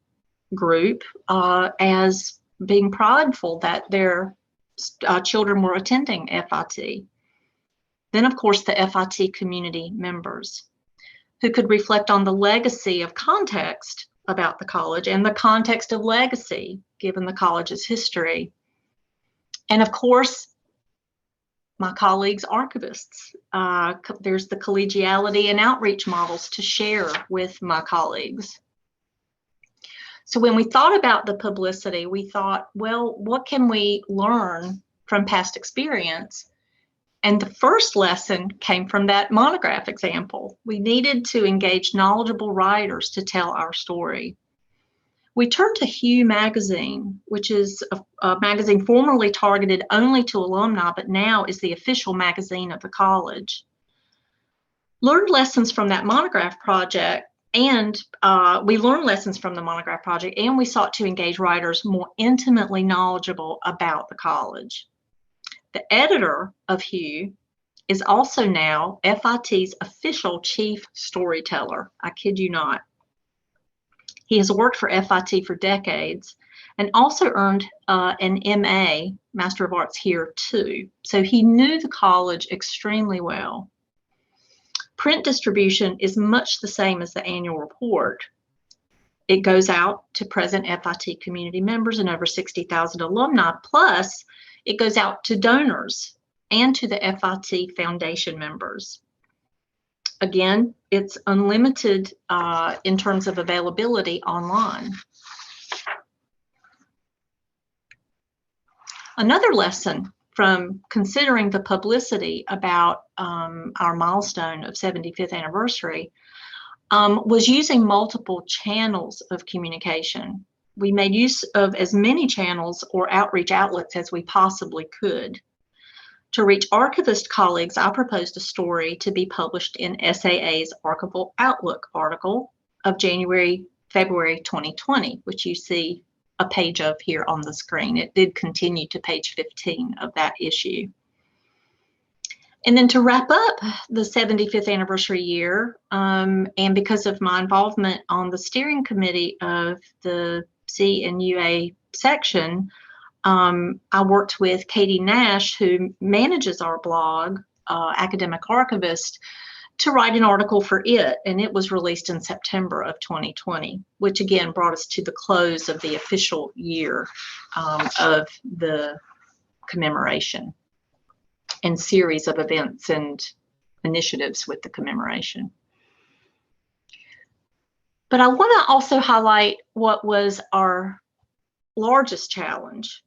group, as being prideful that their children were attending FIT. Then, of course, the FIT community members who could reflect on the legacy of context about the college and the context of legacy given the college's history. And of course, my colleagues, archivists. There's the collegiality and outreach models to share with my colleagues. So when we thought about the publicity, we thought, well, what can we learn from past experience? And the first lesson came from that monograph example. We needed to engage knowledgeable writers to tell our story. We turned to Hue magazine, which is a magazine formerly targeted only to alumni, but now is the official magazine of the college. Learned lessons from that monograph project, and we learned lessons from the monograph project, and we sought to engage writers more intimately knowledgeable about the college. The editor of Hue is also now FIT's official chief storyteller. I kid you not. He has worked for FIT for decades and also earned an MA, Master of Arts, here too. So he knew the college extremely well. Print distribution is much the same as the annual report. It goes out to present FIT community members and over 60,000 alumni, plus it goes out to donors and to the FIT Foundation members. Again, it's unlimited in terms of availability online. Another lesson from considering the publicity about our milestone of 75th anniversary was using multiple channels of communication. We made use of as many channels or outreach outlets as we possibly could. To reach archivist colleagues, I proposed a story to be published in SAA's Archival Outlook article of February 2020, which you see a page of here on the screen. It did continue to page 15 of that issue. And then to wrap up the 75th anniversary year, and because of my involvement on the steering committee of the C and UA section, I worked with Katie Nash, who manages our blog, Academic Archivist, to write an article for it, and it was released in September of 2020, which again brought us to the close of the official year of the commemoration and series of events and initiatives with the commemoration. But I want to also highlight what was our largest challenge.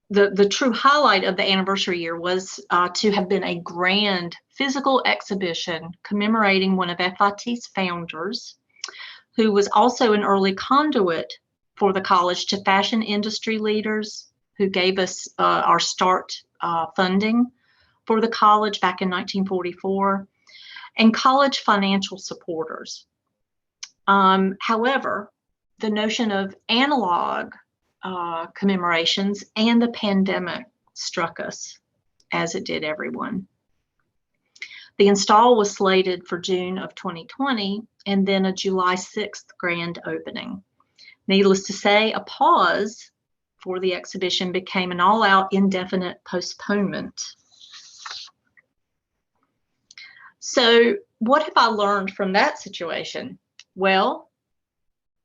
The true highlight of the anniversary year was to have been a grand physical exhibition commemorating one of FIT's founders, who was also an early conduit for the college to fashion industry leaders who gave us our start funding for the college back in 1944, and college financial supporters. However, the notion of analog commemorations and the pandemic struck us, as it did everyone. The install was slated for June of 2020 and then a July 6th grand opening. Needless to say, a pause for the exhibition became an all-out indefinite postponement. So what have I learned from that situation? Well,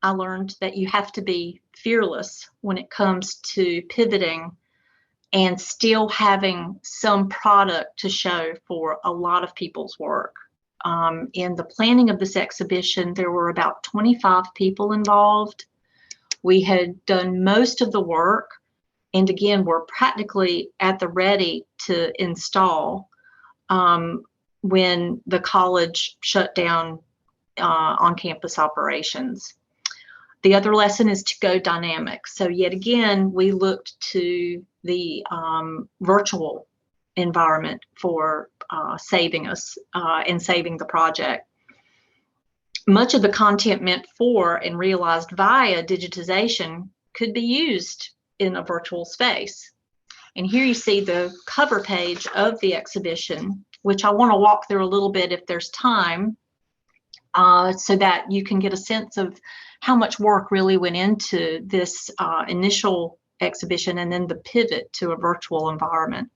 I learned that you have to be fearless when it comes to pivoting and still having some product to show for a lot of people's work. In the planning of this exhibition, there were about 25 people involved. We had done most of the work, and again, we're practically at the ready to install when the college shut down on-campus operations. The other lesson is to go dynamic. So yet again, we looked to the virtual environment for saving us and saving the project. Much of the content meant for and realized via digitization could be used in a virtual space. And here you see the cover page of the exhibition, which I want to walk through a little bit if there's time, so that you can get a sense of how much work really went into this initial exhibition and then the pivot to a virtual environment.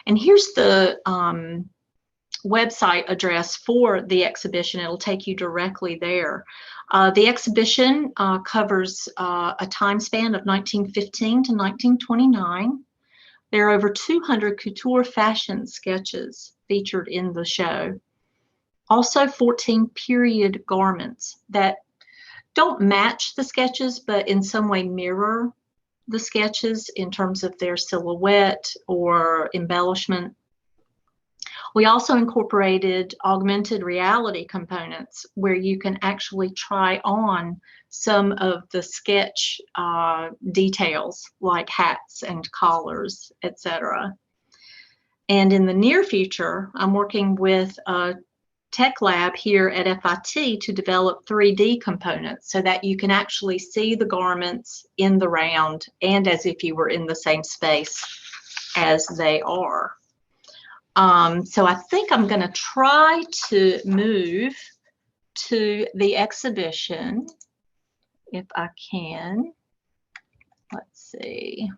And here's the website address for the exhibition. It'll take you directly there. The exhibition covers a time span of 1915 to 1929. There are over 200 couture fashion sketches featured in the show. Also 14 period garments that don't match the sketches, but in some way mirror the sketches in terms of their silhouette or embellishment. We also incorporated augmented reality components where you can actually try on some of the sketch details like hats and collars, etc. And in the near future, I'm working with a tech lab here at FIT to develop 3D components so that you can actually see the garments in the round and as if you were in the same space as they are. So I think I'm going to try to move to the exhibition if I can. Let's see.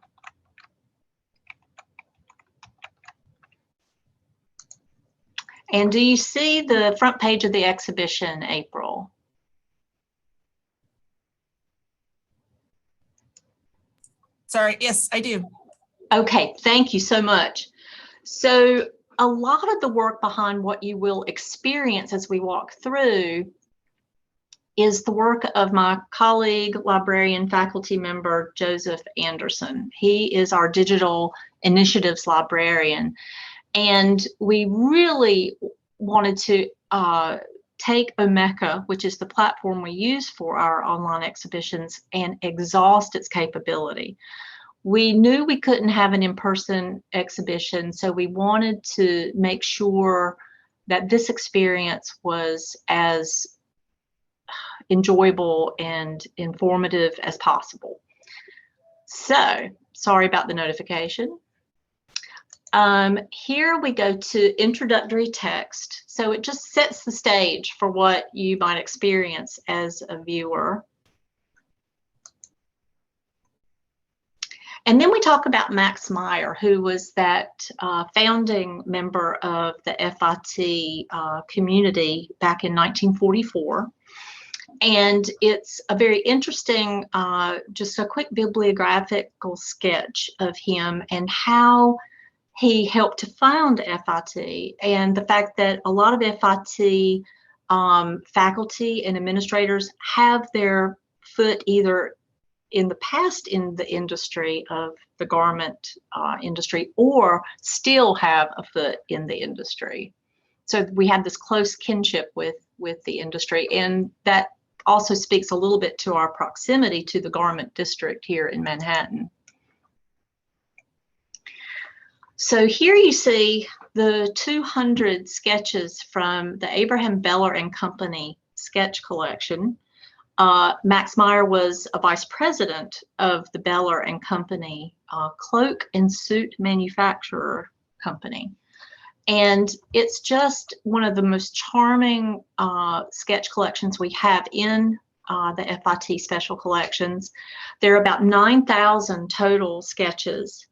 And do you see the front page of the exhibition, April? Sorry, yes, I do. Okay, thank you so much. So a lot of the work behind what you will experience as we walk through is the work of my colleague, librarian, faculty member, Joseph Anderson. He is our digital initiatives librarian. And we really wanted to take Omeka, which is the platform we use for our online exhibitions, and exhaust its capability. We knew we couldn't have an in-person exhibition, so we wanted to make sure that this experience was as enjoyable and informative as possible. So, sorry about the notification. Here we go to introductory text. So it just sets the stage for what you might experience as a viewer. And then we talk about Max Meyer, who was that founding member of the FIT community back in 1944. And it's a very interesting, just a quick bibliographical sketch of him and how he helped to found FIT, and the fact that a lot of FIT faculty and administrators have their foot either in the past in the industry of the garment industry or still have a foot in the industry. So we have this close kinship with the industry, and that also speaks a little bit to our proximity to the garment district here in Manhattan. So here you see the 200 sketches from the Abraham Bellerin Company sketch collection. Max Meyer was a vice president of the Bellerin Company cloak and suit manufacturer company. And it's just one of the most charming sketch collections we have in the FIT special collections. There are about 9,000 total sketches.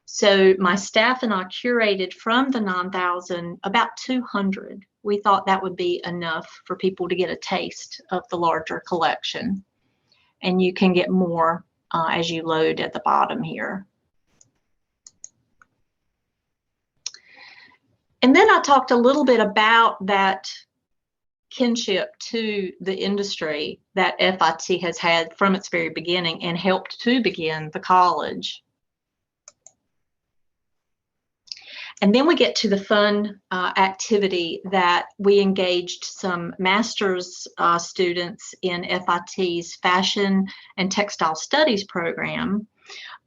So my staff and I curated from the 9,000 about 200 we thought that would be enough for people to get a taste of the larger collection. And you can get more as you load at the bottom here. And then I talked a little bit about that kinship to the industry that FIT has had from its very beginning and helped to begin the college. And then we get to the fun activity that we engaged some master's students in FIT's Fashion and Textile Studies program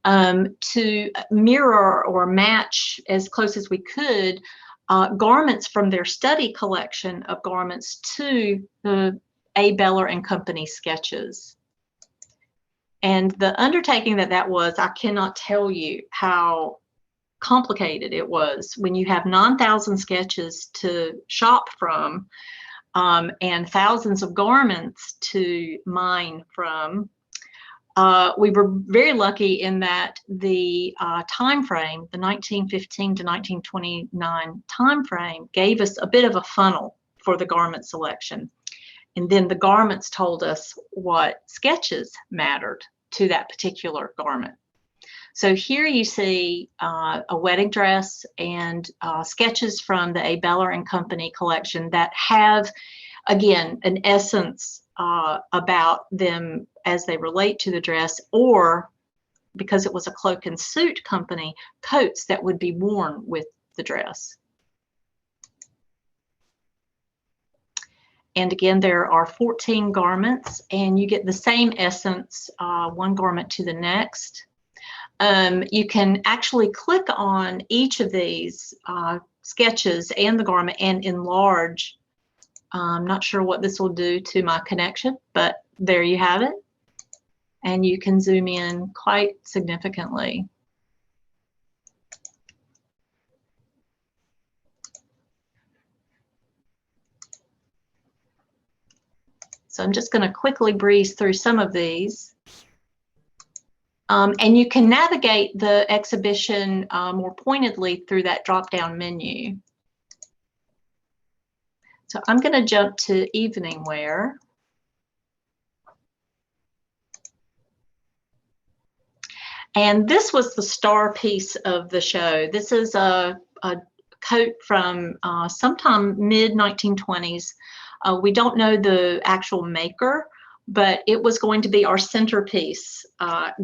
to mirror or match as close as we could garments from their study collection of garments to the A. Bellerin Company sketches. And the undertaking that was, I cannot tell you how complicated it was when you have 9,000 sketches to shop from and thousands of garments to mine from. We were very lucky in that the time frame, the 1915 to 1929 time frame, gave us a bit of a funnel for the garment selection. And then the garments told us what sketches mattered to that particular garment. So here you see a wedding dress and sketches from the A. Bellerin Company collection that have, again, an essence about them as they relate to the dress, or because it was a cloak and suit company, coats that would be worn with the dress. And again, there are 14 garments, and you get the same essence, one garment to the next. You can actually click on each of these sketches and the garment and enlarge. I'm not sure what this will do to my connection, but there you have it. And you can zoom in quite significantly. So I'm just going to quickly breeze through some of these. And you can navigate the exhibition more pointedly through that drop-down menu. So I'm going to jump to Eveningwear. And this was the star piece of the show. This is a coat from sometime mid-1920s. We don't know the actual maker, but it was going to be our centerpiece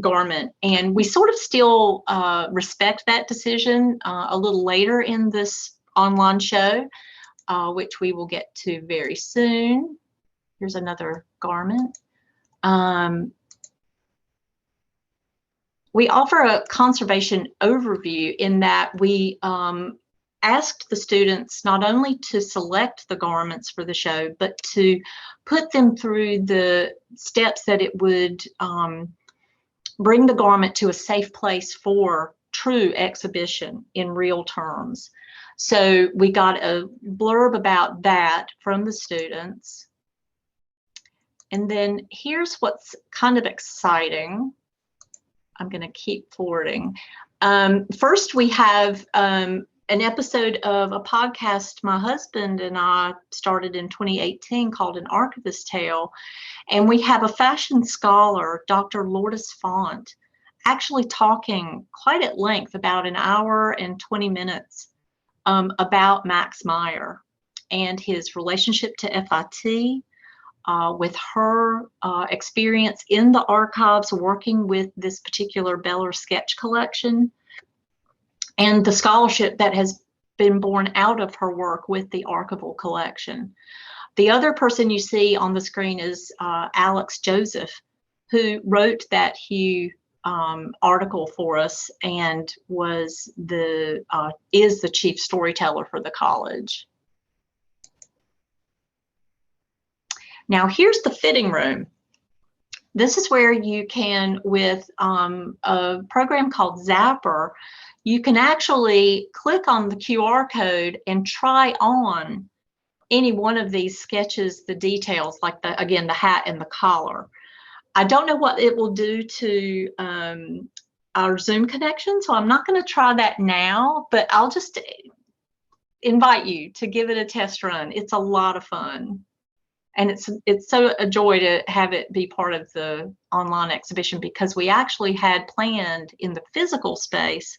garment. And we sort of still respect that decision a little later in this online show, which we will get to very soon. Here's another garment. We offer a conservation overview in that we asked the students not only to select the garments for the show, but to put them through the steps that it would bring the garment to a safe place for true exhibition in real terms. So we got a blurb about that from the students. And then here's what's kind of exciting. I'm going to keep forwarding. First, we have an episode of a podcast my husband and I started in 2018 called An Archivist's Tale. And we have a fashion scholar, Dr. Lourdes Font, actually talking quite at length, about an hour and 20 minutes, about Max Meyer and his relationship to FIT, with her experience in the archives working with this particular Bellerin sketch collection, and the scholarship that has been born out of her work with the archival collection. The other person you see on the screen is Alex Joseph, who wrote that Hugh article for us and was is the chief storyteller for the college. Now here's the fitting room. This is where you can, with a program called Zapper, you can actually click on the QR code and try on any one of these sketches, the details, like again, the hat and the collar. I don't know what it will do to our Zoom connection, so I'm not going to try that now, but I'll just invite you to give it a test run. It's a lot of fun. And it's so a joy to have it be part of the online exhibition, because we actually had planned in the physical space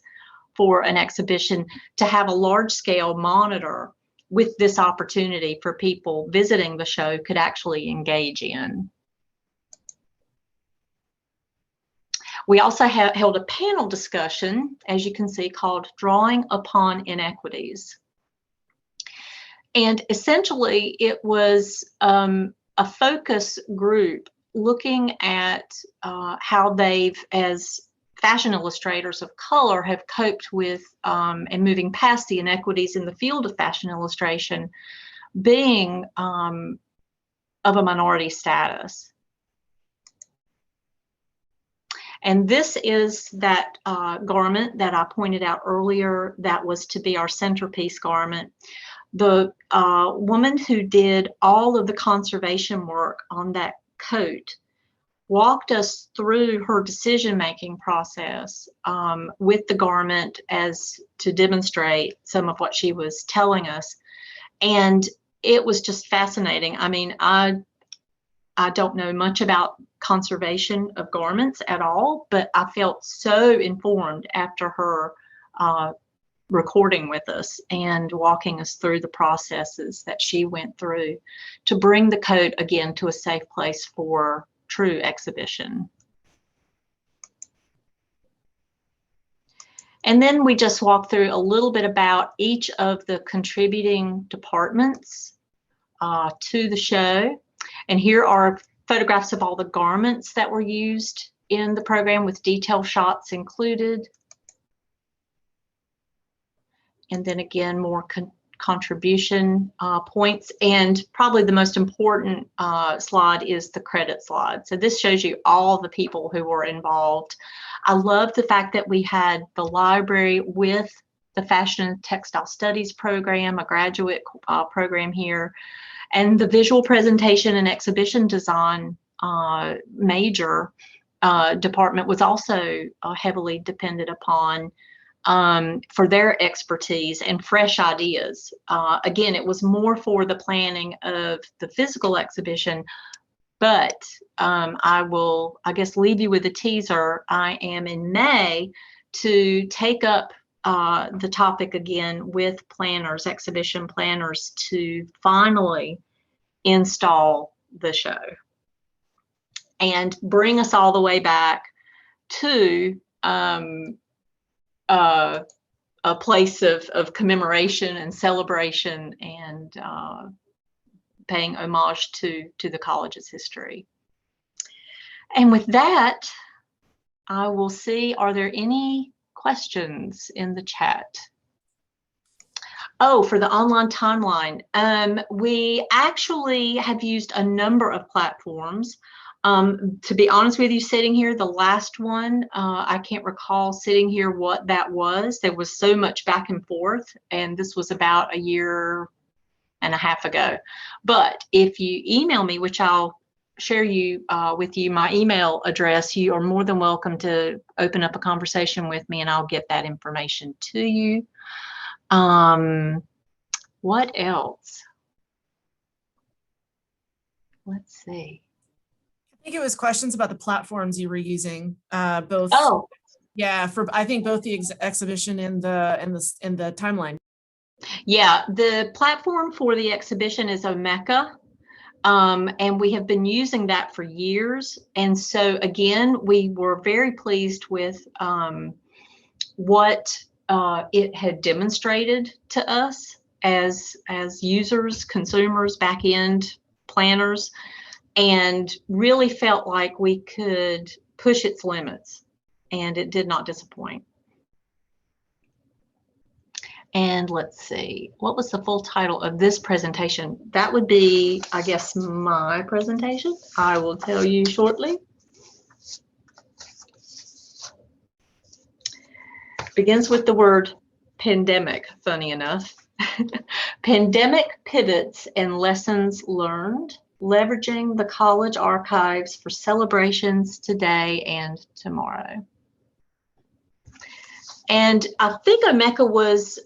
for an exhibition to have a large-scale monitor with this opportunity for people visiting the show could actually engage in. We also held a panel discussion, as you can see, called Drawing Upon Inequities. And essentially, it was a focus group looking at how they've, as fashion illustrators of color, have coped with and moving past the inequities in the field of fashion illustration, being of a minority status. And this is that garment that I pointed out earlier that was to be our centerpiece garment. The woman who did all of the conservation work on that coat walked us through her decision-making process with the garment as to demonstrate some of what she was telling us. And it was just fascinating. I mean, I don't know much about conservation of garments at all, but I felt so informed after her recording with us and walking us through the processes that she went through to bring the coat again to a safe place for true exhibition. And then we just walked through a little bit about each of the contributing departments to the show. And here are photographs of all the garments that were used in the program with detail shots included. And then again, more contribution points. And probably the most important slide is the credit slide. So this shows you all the people who were involved. I love the fact that we had the library with the Fashion and Textile Studies program, a graduate program here, and the visual presentation and exhibition design major department was also heavily depended upon for their expertise and fresh ideas. Again, it was more for the planning of the physical exhibition, but I will, I guess, leave you with a teaser. I am in May to take up the topic again with planners, exhibition planners, to finally install the show and bring us all the way back to a place of commemoration and celebration and paying homage to the college's history. And with that, I will see, are there any questions in the chat? Oh, for the online timeline, we actually have used a number of platforms. To be honest with you, sitting here, the last one, I can't recall sitting here what that was. There was so much back and forth, and this was about a year and a half ago. But if you email me, which I'll share with you my email address, you are more than welcome to open up a conversation with me, and I'll get that information to you. What else? Let's see. I think it was questions about the platforms you were using, both. Oh, yeah, for I think both the exhibition and the timeline. Yeah, the platform for the exhibition is Omeka, and we have been using that for years. And so again, we were very pleased with what it had demonstrated to us as users, consumers, back-end planners, and really felt like we could push its limits, and it did not disappoint. And let's see, what was the full title of this presentation? That would be, I guess, my presentation. I will tell you shortly. Begins with the word pandemic, funny enough. Pandemic pivots and lessons learned, leveraging the college archives for celebrations today and tomorrow. And I think Omeka was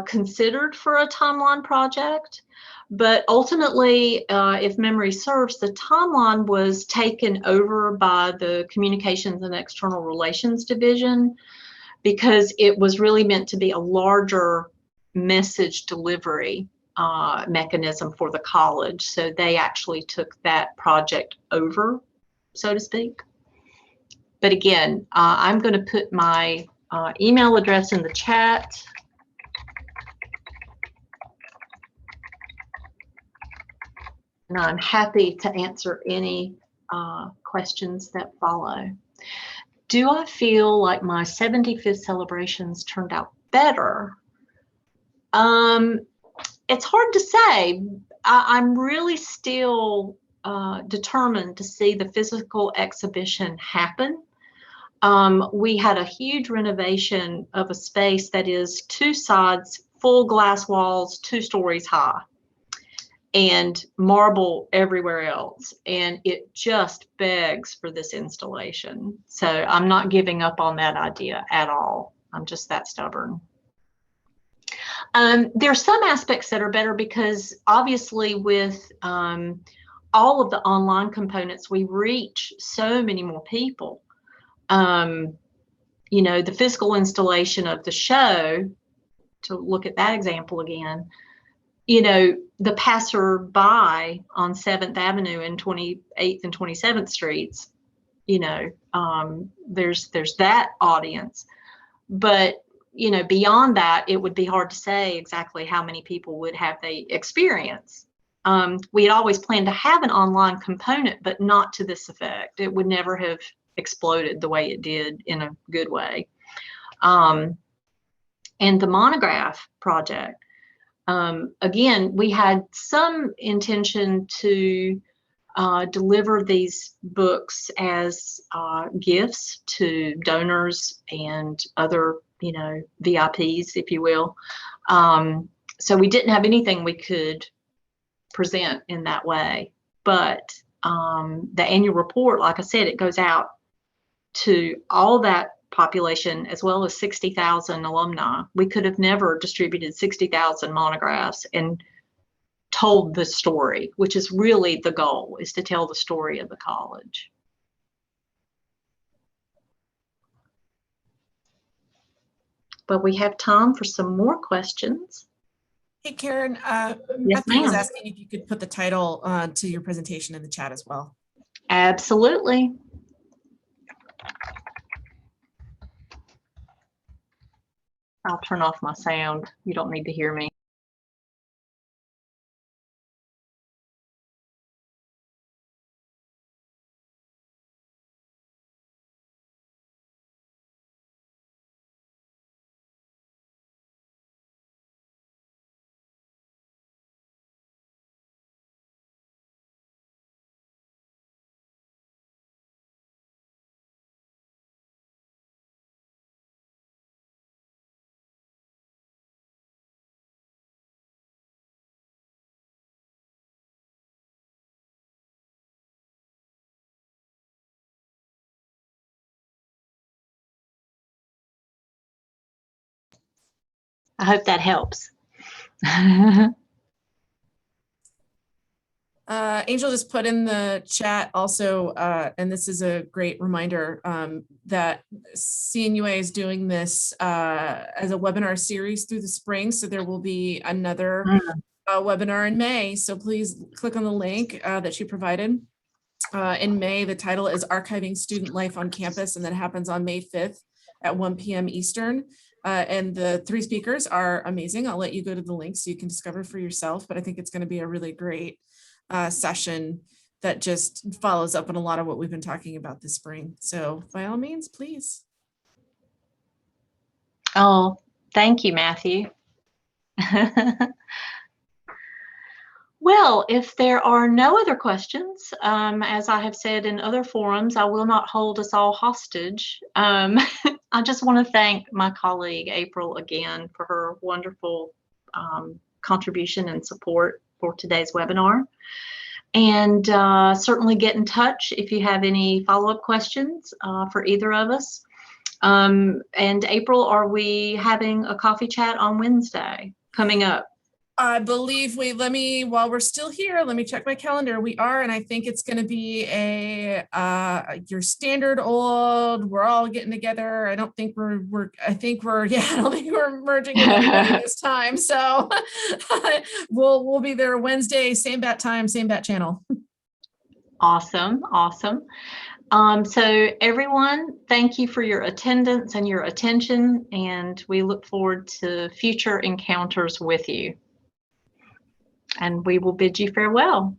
considered for a timeline project, but ultimately, if memory serves, the timeline was taken over by the Communications and External Relations Division because it was really meant to be a larger message delivery mechanism for the college. So they actually took that project over, so to speak. But again, I'm going to put my email address in the chat. And I'm happy to answer any questions that follow. Do I feel like my 75th celebrations turned out better? It's hard to say. I'm really still determined to see the physical exhibition happen. We had a huge renovation of a space that is 2 sides, full glass walls, 2 stories high, and marble everywhere else. And it just begs for this installation. So I'm not giving up on that idea at all. I'm just that stubborn. There are some aspects that are better because obviously with all of the online components, we reach so many more people. You know, the physical installation of the show, to look at that example again, you know, the passerby on 7th Avenue and 28th and 27th Streets, you know, there's that audience. But, you know, beyond that, it would be hard to say exactly how many people would have the experience. We had always planned to have an online component, but not to this effect. It would never have exploded the way it did in a good way. And the monograph project, again, we had some intention to deliver these books as gifts to donors and other, you know, VIPs, if you will. So we didn't have anything we could present in that way. But the annual report, like I said, it goes out to all that population as well as 60,000 alumni. We could have never distributed 60,000 monographs and told the story, which is really the goal, is to tell the story of the college. But we have time for some more questions. Hey, Karen, Yes, Matthew was ma'am. asking if you could put the title to your presentation in the chat as well. Absolutely. I'll turn off my sound. You don't need to hear me. I hope that helps. Angel just put in the chat also, and this is a great reminder, that CNUA is doing this as a webinar series through the spring. So there will be another webinar in May. So please click on the link that she provided. In May, the title is Archiving Student Life on Campus, and that happens on May 5th at 1 p.m. Eastern. And the 3 speakers are amazing. I'll let you go to the link so you can discover for yourself, but I think it's going to be a really great session that just follows up on a lot of what we've been talking about this spring. So by all means, please. Oh, thank you, Matthew. Well, if there are no other questions, as I have said in other forums, I will not hold us all hostage. I just want to thank my colleague, April, again, for her wonderful contribution and support for today's webinar. And certainly get in touch if you have any follow-up questions for either of us. And April, are we having a coffee chat on Wednesday coming up? I believe while we're still here, let me check my calendar. We are, and I think it's going to be your standard old, we're all getting together. I don't think we're merging with anybody this time. So we'll be there Wednesday, same bat time, same bat channel. Awesome. So everyone, thank you for your attendance and your attention, and we look forward to future encounters with you. And we will bid you farewell.